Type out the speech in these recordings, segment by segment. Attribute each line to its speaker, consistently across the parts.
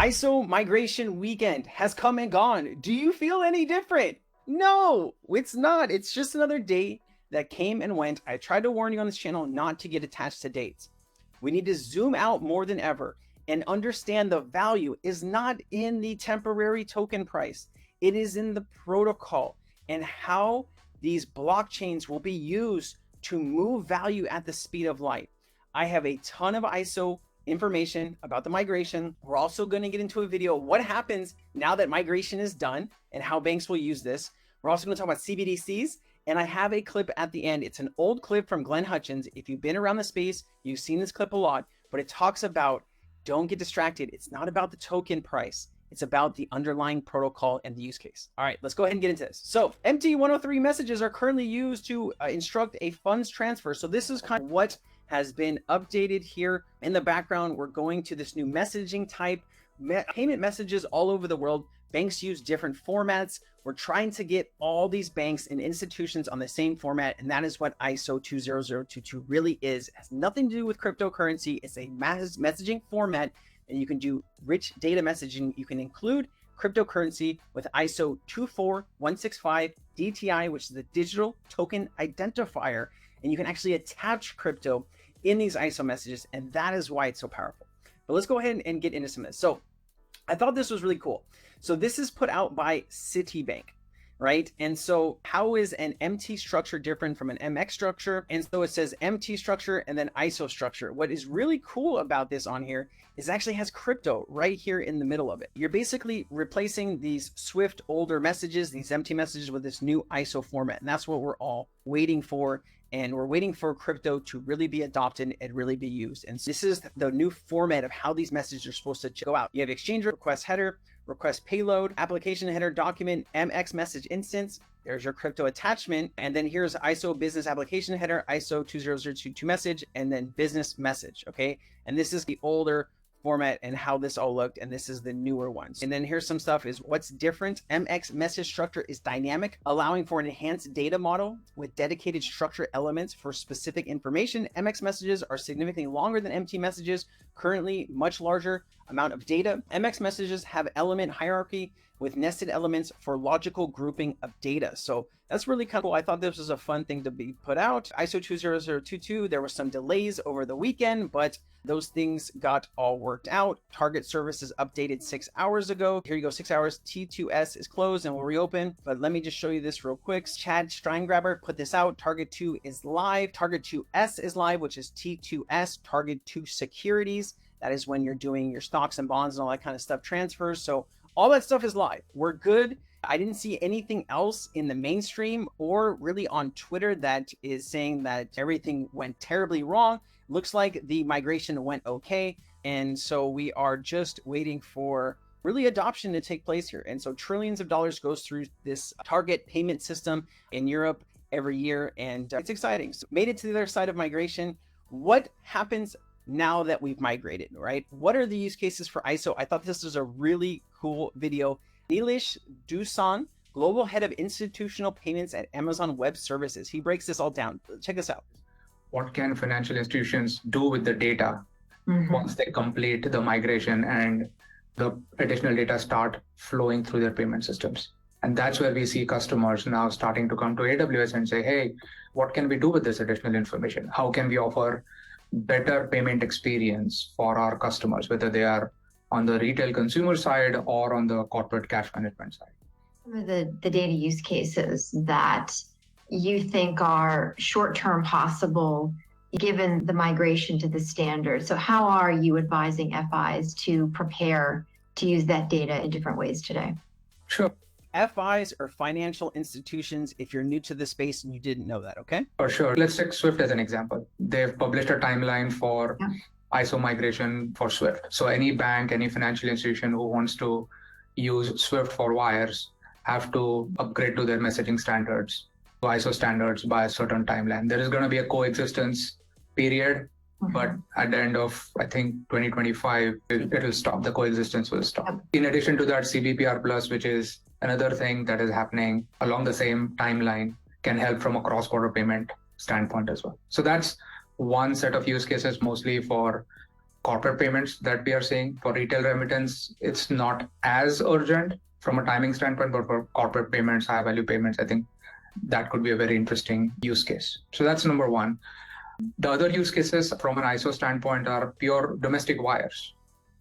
Speaker 1: ISO migration weekend has come and gone. Do you feel any different? No, it's not. It's just another day that came and went. I tried to warn you on this channel not to get attached to dates. We need to zoom out more than ever and understand the value is not in the temporary token price. It is in the protocol and how these blockchains will be used to move value at the speed of light. I have a ton of ISO information about the migration. We're also going to get into a video what happens now that migration is done and how banks will use this. We're also going to talk about CBDCs, and I have a clip at the end. It's an old clip from Glenn Hutchins. If you've been around the space, you've seen this clip a lot, but it talks about don't get distracted. It's not about the token price. It's about the underlying protocol and the use case. All right, let's go ahead and get into this. So MT103 messages are currently used to instruct a funds transfer. So this is kind of what has been updated here. In the background, we're going to this new messaging type. Payment messages all over the world. Banks use different formats. We're trying to get all these banks and institutions on the same format, and that is what ISO20022 really is. It has nothing to do with cryptocurrency. It's a messaging format, and you can do rich data messaging. You can include cryptocurrency with ISO24165 DTI, which is the digital token identifier, and you can actually attach crypto in these ISO messages, and that is why it's so powerful. But let's go ahead and get into some of this. So I thought this was really cool. So this is put out by Citibank, right? And so how is an MT structure different from an MX structure? And so it says MT structure and then ISO structure. What is really cool about this on here is it actually has crypto right here in the middle of it. You're basically replacing these Swift older messages, these MT messages, with this new ISO format. And that's what we're all waiting for. And we're waiting for crypto to really be adopted and really be used. And this is the new format of how these messages are supposed to go out. You have exchange request header, request payload, application header, document, MX message instance. There's your crypto attachment. And then here's ISO business application header, ISO 20022 message, and then business message. Okay. And this is the older format and how this all looked, and this is the newer ones. And then here's some stuff is what's different. MX message structure is dynamic, allowing for an enhanced data model with dedicated structure elements for specific information. MX messages are significantly longer than MT messages, currently much larger amount of data. MX messages have element hierarchy with nested elements for logical grouping of data. So that's really kind of cool. I thought this was a fun thing to be put out. ISO 20022, there was some delays over the weekend, but those things got all worked out. Target services updated 6 hours ago. Here you go, 6 hours. T2S is closed and will reopen. But let me just show you this real quick. Chad Steingraber put this out. Target 2 is live. Target 2S is live, which is T2S, Target 2 Securities. That is when you're doing your stocks and bonds and all that kind of stuff transfers. So all that stuff is live. We're good. I didn't see anything else in the mainstream or really on Twitter that is saying that everything went terribly wrong. Looks like the migration went okay. And so we are just waiting for really adoption to take place here. And so trillions of dollars goes through this target payment system in Europe every year. And it's exciting. So made it to the other side of migration. What happens now that we've migrated, right? What are the use cases for ISO? I thought this was a really cool video. Nilesh Dusan, Global Head of Institutional Payments at Amazon Web Services. He breaks this all down. Check this out.
Speaker 2: What can financial institutions do with the data once they complete the migration and the additional data start flowing through their payment systems? And that's where we see customers now starting to come to AWS and say, hey, what can we do with this additional information? How can we offer better payment experience for our customers, whether they are on the retail consumer side or on the corporate cash management side?
Speaker 3: Some of the data use cases that you think are short-term possible given the migration to the standard. So how are you advising FIs to prepare to use that data in different ways today?
Speaker 2: Sure.
Speaker 1: FIs are financial institutions if you're new to the space and you didn't know that, okay?
Speaker 2: For sure. Let's take Swift as an example. They've published a timeline for ISO migration for Swift. So any bank, any financial institution who wants to use Swift for wires have to upgrade to their messaging standards, ISO standards by a certain timeline. There is going to be a coexistence period, but at the end of, I think, 2025, it will stop. The coexistence will stop. In addition to that, CBPR Plus, which is another thing that is happening along the same timeline, can help from a cross-border payment standpoint as well. So that's one set of use cases, mostly for corporate payments that we are seeing. For retail remittance, it's not as urgent from a timing standpoint, but for corporate payments, high value payments, I think that could be a very interesting use case. So that's number one. The other use cases from an ISO standpoint are pure domestic wires.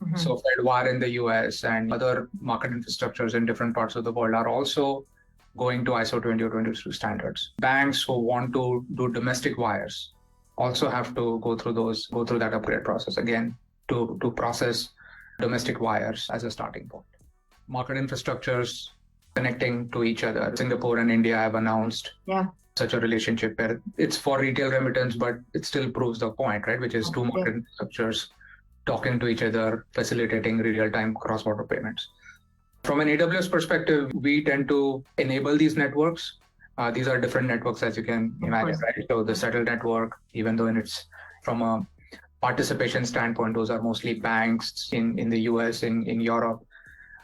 Speaker 3: Mhm.
Speaker 2: So FedWire in the US and other market infrastructures in different parts of the world are also going to ISO20022 standards. Banks who want to do domestic wires also have to go through that upgrade process again to process domestic wires as a starting point. Market infrastructures connecting to each other. Singapore and India have announced such a relationship where it's for retail remittance, but it still proves the point, right? Which is two market infrastructures talking to each other, facilitating real-time cross-border payments. From an AWS perspective, we tend to enable these networks. These are different networks, as you can imagine, right? So the Settle network, even though it's from a participation standpoint, those are mostly banks in the US, in Europe.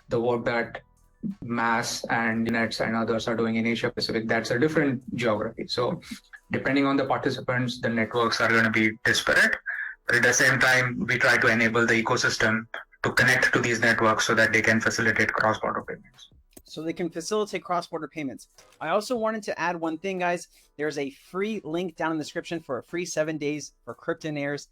Speaker 2: The work that Mass and Nets and others are doing in Asia Pacific, that's a different geography. So depending on the participants, the networks are going to be disparate. But at the same time, we try to enable the ecosystem to connect to these networks so that they can facilitate cross-border payments.
Speaker 1: So they can facilitate cross-border payments. I also wanted to add one thing, guys. There's a free link down in the description for a free 7 days for Cryptonairz.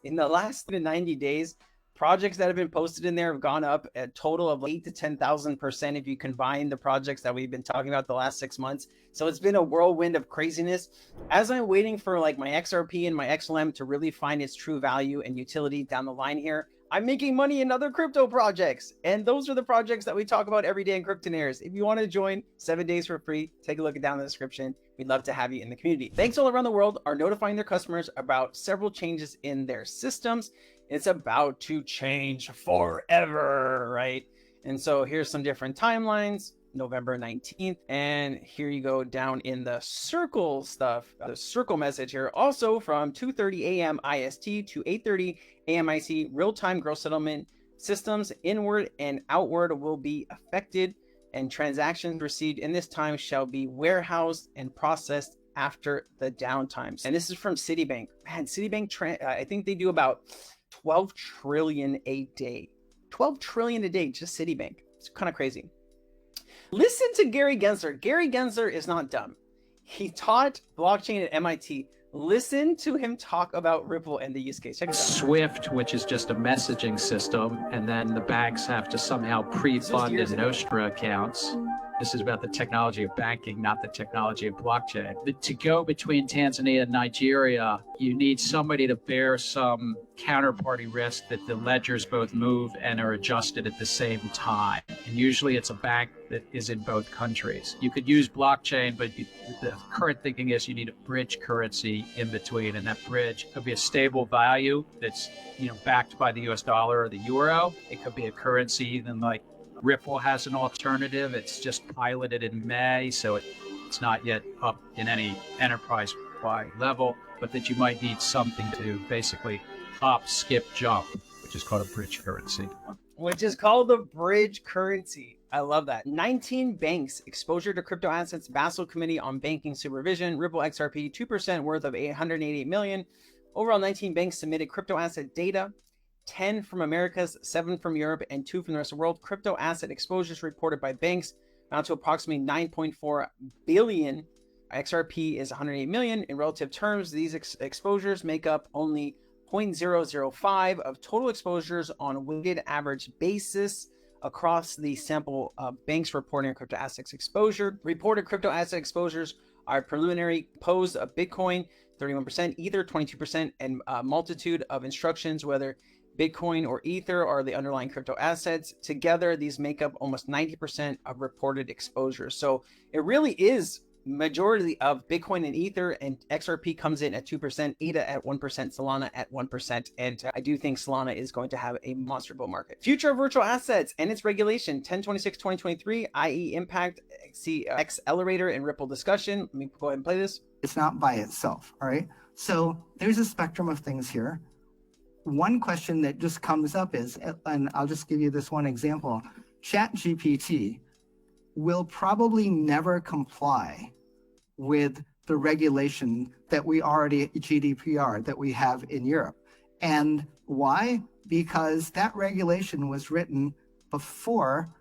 Speaker 1: In the last 90 days, projects that have been posted in there have gone up a total of 8,000 to 10,000% if you combine the projects that we've been talking about the last 6 months. So it's been a whirlwind of craziness. As I'm waiting for like my XRP and my XLM to really find its true value and utility down the line here, I'm making money in other crypto projects. And those are the projects that we talk about every day in Cryptonairz. If you want to join 7 days for free, take a look down in the description. We'd love to have you in the community. Banks all around the world are notifying their customers about several changes in their systems. It's about to change forever, right? And so here's some different timelines. November 19th. And here you go down in the circle stuff, the circle message here. Also from 2:30 a.m. IST to 8:30 a.m. IC, real-time gross settlement systems inward and outward will be affected, and transactions received in this time shall be warehoused and processed after the downtimes. And this is from Citibank. Man, Citibank, I think they do about 12 trillion a day. 12 trillion a day, just Citibank. It's kind of crazy. Listen to Gary Gensler. Gary Gensler is not dumb. He taught blockchain at MIT. Listen to him talk about Ripple and the use case. Check it out.
Speaker 4: SWIFT, which is just a messaging system, and then the banks have to somehow pre-fund the Nostra accounts. This is about the technology of banking, not the technology of blockchain. To go between Tanzania and Nigeria, you need somebody to bear some counterparty risk that the ledgers both move and are adjusted at the same time. And usually it's a bank that is in both countries. You could use blockchain, but the current thinking is you need a bridge currency in between, and that bridge could be a stable value that's backed by the US dollar or the euro. It could be a currency even like Ripple has an alternative. It's just piloted in May, so it's not yet up in any enterprise-wide level, but that you might need something to basically hop, skip, jump, which is called a bridge currency.
Speaker 1: Which is called the bridge currency. I love that. 19 banks exposure to crypto assets, Basel Committee on Banking Supervision, Ripple XRP, 2% worth of 888 million. Overall, 19 banks submitted crypto asset data. 10 from Americas, 7 from Europe, and 2 from the rest of the world. Crypto asset exposures reported by banks amount to approximately 9.4 billion. XRP is 108 million. In relative terms, these exposures make up only 0.005 of total exposures on a weighted average basis across the sample of banks reporting crypto assets exposure. Reported crypto asset exposures are preliminary composed of Bitcoin, 31%, Ether, 22%, and a multitude of instructions, whether Bitcoin or Ether are the underlying crypto assets. Together, these make up almost 90% of reported exposure. So it really is majority of Bitcoin and Ether, and XRP comes in at 2%, ADA at 1%, Solana at 1%. And I do think Solana is going to have a monster bull market. Future of virtual assets and its regulation, 10/26/2023, IE Impact, Accelerator, and Ripple discussion. Let me go ahead and play this.
Speaker 5: It's not by itself, all right? So there's a spectrum of things here. One question that just comes up is, and I'll just give you this one example, ChatGPT will probably never comply with the regulation that we already, GDPR, that we have in Europe. And why? Because that regulation was written before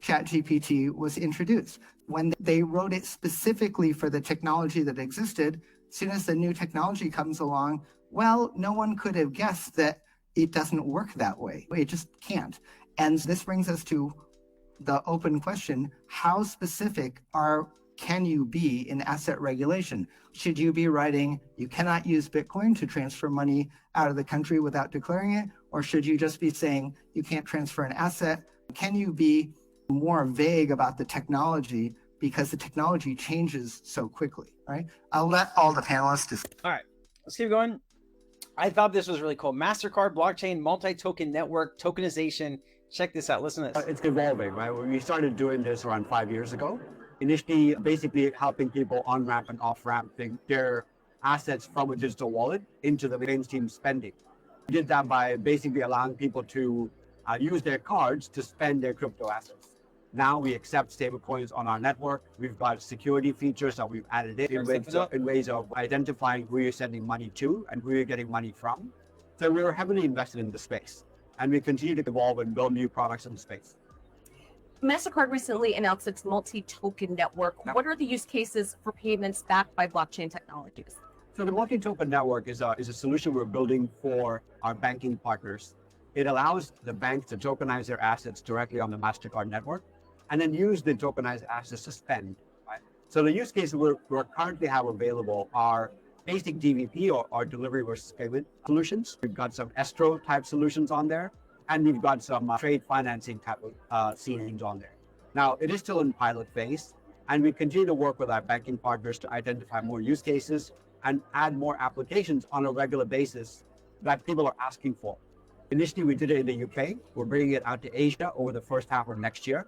Speaker 5: ChatGPT was introduced. When they wrote it specifically for the technology that existed, as soon as the new technology comes along, well, no one could have guessed that it doesn't work that way. It just can't. And this brings us to the open question: how specific can you be in asset regulation? Should you be writing, you cannot use Bitcoin to transfer money out of the country without declaring it? Or should you just be saying you can't transfer an asset? Can you be more vague about the technology, because the technology changes so quickly, right? I'll let all the panelists just...
Speaker 1: All right, let's keep going. I thought this was really cool. MasterCard blockchain, multi-token network, tokenization. Check this out. Listen to this.
Speaker 6: It's evolving, right? We started doing this around 5 years ago. Initially, basically helping people on-ramp and off-ramp their assets from a digital wallet into the mainstream spending. We did that by basically allowing people to use their cards to spend their crypto assets. Now we accept stablecoins on our network. We've got security features that we've added in ways of identifying who you're sending money to and who you're getting money from. So we're heavily invested in the space, and we continue to evolve and build new products in the space.
Speaker 7: MasterCard recently announced its multi-token network. What are the use cases for payments backed by blockchain technologies?
Speaker 6: So the multi-token network is a solution we're building for our banking partners. It allows the banks to tokenize their assets directly on the MasterCard network and then use the tokenized assets to spend. Right? So the use cases we currently have available are basic DVP or delivery versus payment solutions. We've got some escrow type solutions on there, and we've got some trade financing type of scenes on there. Now, it is still in pilot phase, and we continue to work with our banking partners to identify more use cases and add more applications on a regular basis that people are asking for. Initially, we did it in the UK. We're bringing it out to Asia over the first half of next year.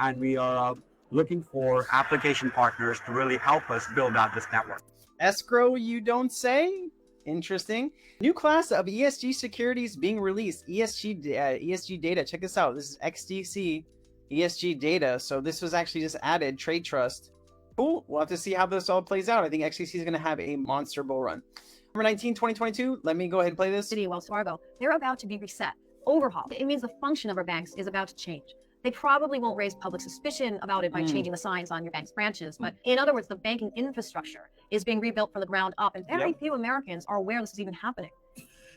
Speaker 6: And we are looking for application partners to really help us build out this network.
Speaker 1: Escrow, you don't say? Interesting. New class of ESG securities being released. ESG data. Check this out. This is XTC ESG data. So this was actually just added. Trade trust. Cool. We'll have to see how this all plays out. I think XTC is going to have a monster bull run. Number 19, 2022. Let me go ahead and play this.
Speaker 8: City, Wells Fargo, they're about to be reset, overhauled. It means the function of our banks is about to change. They probably won't raise public suspicion about it by changing the signs on your bank's branches. But in other words, the banking infrastructure is being rebuilt from the ground up. And very few Americans are aware this is even happening.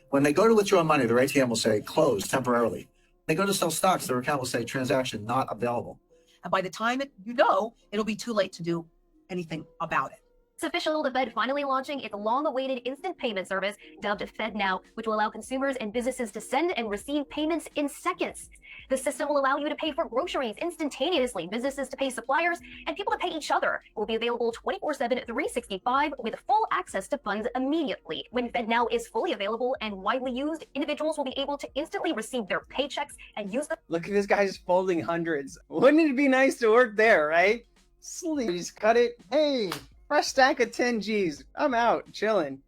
Speaker 9: When they go to withdraw money, their ATM will say closed temporarily. They go to sell stocks, their account will say transaction not available.
Speaker 10: And by the time it'll be too late to do anything about it.
Speaker 11: It's official, the Fed finally launching its long-awaited instant payment service, dubbed FedNow, which will allow consumers and businesses to send and receive payments in seconds. The system will allow you to pay for groceries instantaneously, businesses to pay suppliers, and people to pay each other. It will be available 24/7, 365, with full access to funds immediately. When FedNow is fully available and widely used, individuals will be able to instantly receive their paychecks and use them.
Speaker 1: Look at this guy just folding hundreds. Wouldn't it be nice to work there, right? Just cut it. Hey, fresh stack of 10 G's. I'm out, chilling.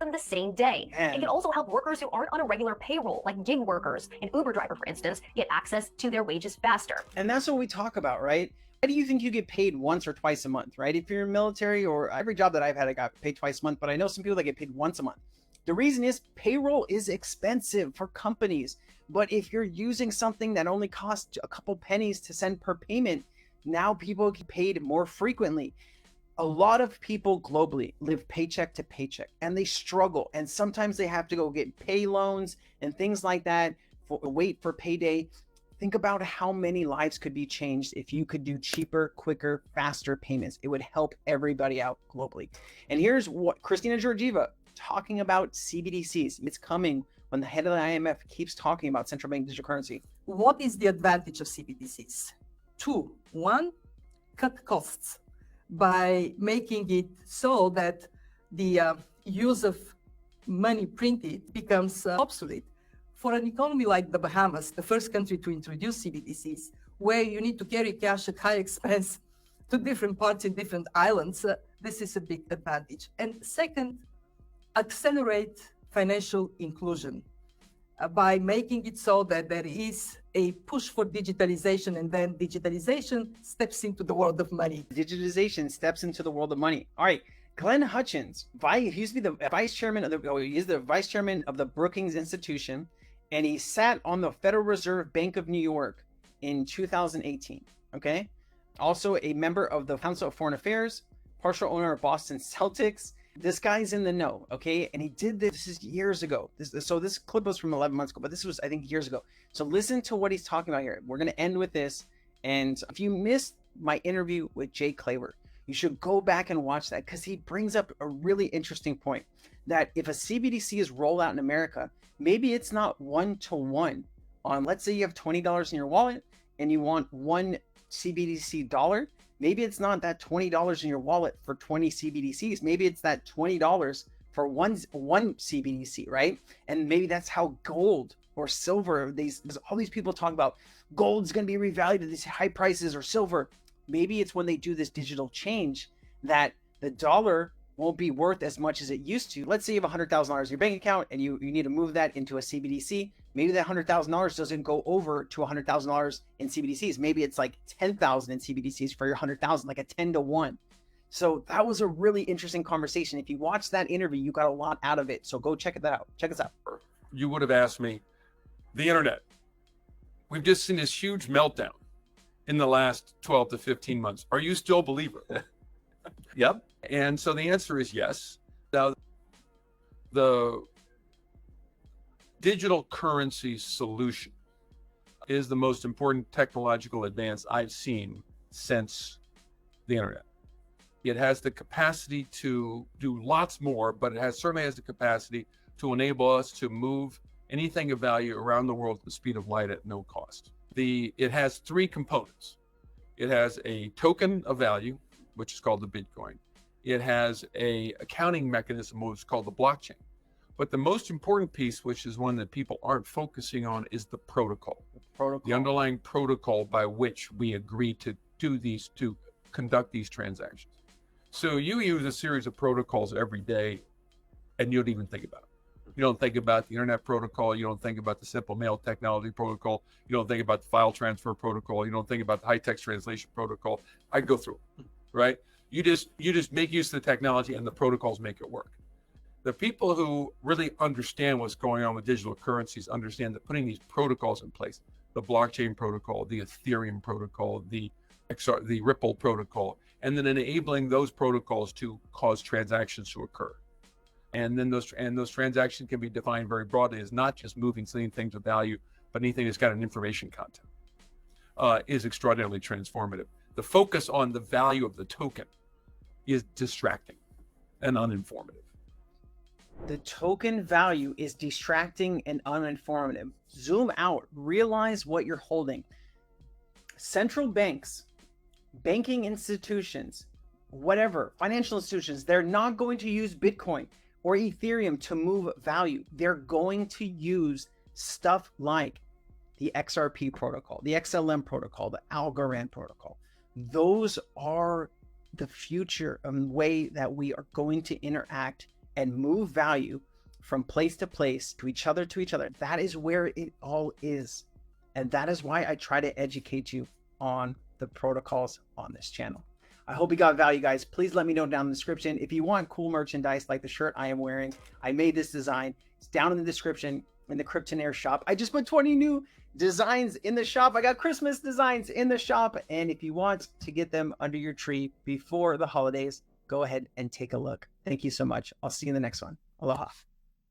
Speaker 11: The same day.
Speaker 1: Man.
Speaker 11: It can also help workers who aren't on a regular payroll, like gig workers, an Uber driver, for instance, get access to their wages faster.
Speaker 1: And that's what we talk about, right? Why do you think you get paid once or twice a month, right? If you're in the military, or every job that I've had, I got paid twice a month, but I know some people that get paid once a month. The reason is payroll is expensive for companies. But if you're using something that only costs a couple pennies to send per payment, now people get paid more frequently. A lot of people globally live paycheck to paycheck, and they struggle. And sometimes they have to go get pay loans and things like that, wait for payday. Think about how many lives could be changed if you could do cheaper, quicker, faster payments. It would help everybody out globally. And here's what Christina Georgieva talking about CBDCs. It's coming when the head of the IMF keeps talking about central bank digital currency.
Speaker 10: What is the advantage of CBDCs? Two. One, cut costs by making it so that the use of money printed becomes obsolete. For an economy like the Bahamas, the first country to introduce CBDCs, where you need to carry cash at high expense to different parts in different islands, this is a big advantage. And second, accelerate financial inclusion by making it so that there is a push for digitalization, and then digitalization steps into the world of money.
Speaker 1: Digitalization steps into the world of money. All right, Glenn Hutchins, he used to be the vice chairman of the Brookings Institution, and he sat on the Federal Reserve Bank of New York in 2018. Okay, also a member of the Council of Foreign Affairs, partial owner of Boston Celtics. This guy's in the know, okay? And he did this is years ago. This clip was from 11 months ago, but this was, I think, years ago. So listen to what he's talking about here. We're going to end with this. And if you missed my interview with Jay Claver, you should go back and watch that, because he brings up a really interesting point that if a CBDC is rolled out in America, maybe it's not one-to-one on, let's say you have $20 in your wallet and you want one CBDC dollar. Maybe it's not that $20 in your wallet for 20 CBDCs. Maybe it's that $20 for one CBDC, right? And maybe that's how gold or silver, all these people talk about gold's going to be revalued at these high prices, or silver. Maybe it's when they do this digital change that the dollar won't be worth as much as it used to. Let's say you have $100,000 in your bank account and you need to move that into a CBDC. Maybe that $100,000 doesn't go over to $100,000 in CBDCs. Maybe it's like 10,000 in CBDCs for your 100,000, like a 10-to-1. So that was a really interesting conversation. If you watch that interview, you got a lot out of it. So go check that out. Check us out.
Speaker 12: You would have asked me, the internet. We've just seen this huge meltdown in the last 12 to 15 months. Are you still a believer? Yep. And so the answer is yes. Now, the digital currency solution is the most important technological advance I've seen since the internet. It has the capacity to do lots more, but it certainly has the capacity to enable us to move anything of value around the world at the speed of light at no cost. It has three components. It has a token of value, which is called the Bitcoin. It has a accounting mechanism, which is called the blockchain. But the most important piece, which is one that people aren't focusing on, is the protocol. The underlying protocol by which we agree to conduct these transactions. So you use a series of protocols every day and you don't even think about it. You don't think about the internet protocol. You don't think about the simple mail technology protocol. You don't think about the file transfer protocol. You don't think about the high text translation protocol. I go through it, right? You just make use of the technology and the protocols make it work. The people who really understand what's going on with digital currencies understand that putting these protocols in place, the blockchain protocol, the Ethereum protocol, the Ripple protocol, and then enabling those protocols to cause transactions to occur. And then those transactions can be defined very broadly as not just moving things of value, but anything that's got an information content is extraordinarily transformative. The focus on the value of the token is distracting and uninformative.
Speaker 1: The token value is distracting and uninformative. Zoom out, realize what you're holding. Central banks, banking institutions, whatever, financial institutions, they're not going to use Bitcoin or Ethereum to move value. They're going to use stuff like the XRP protocol, the XLM protocol, the Algorand protocol. Those are the future way that we are going to interact and move value from place to place, to each other. That is where it all is. And that is why I try to educate you on the protocols on this channel. I hope you got value, guys. Please let me know down in the description. If you want cool merchandise like the shirt I am wearing, I made this design. It's down in the description in the Krypton Aire shop. I just put 20 new designs in the shop. I got Christmas designs in the shop. And if you want to get them under your tree before the holidays, go ahead and take a look. Thank you so much. I'll see you in the next one. Aloha.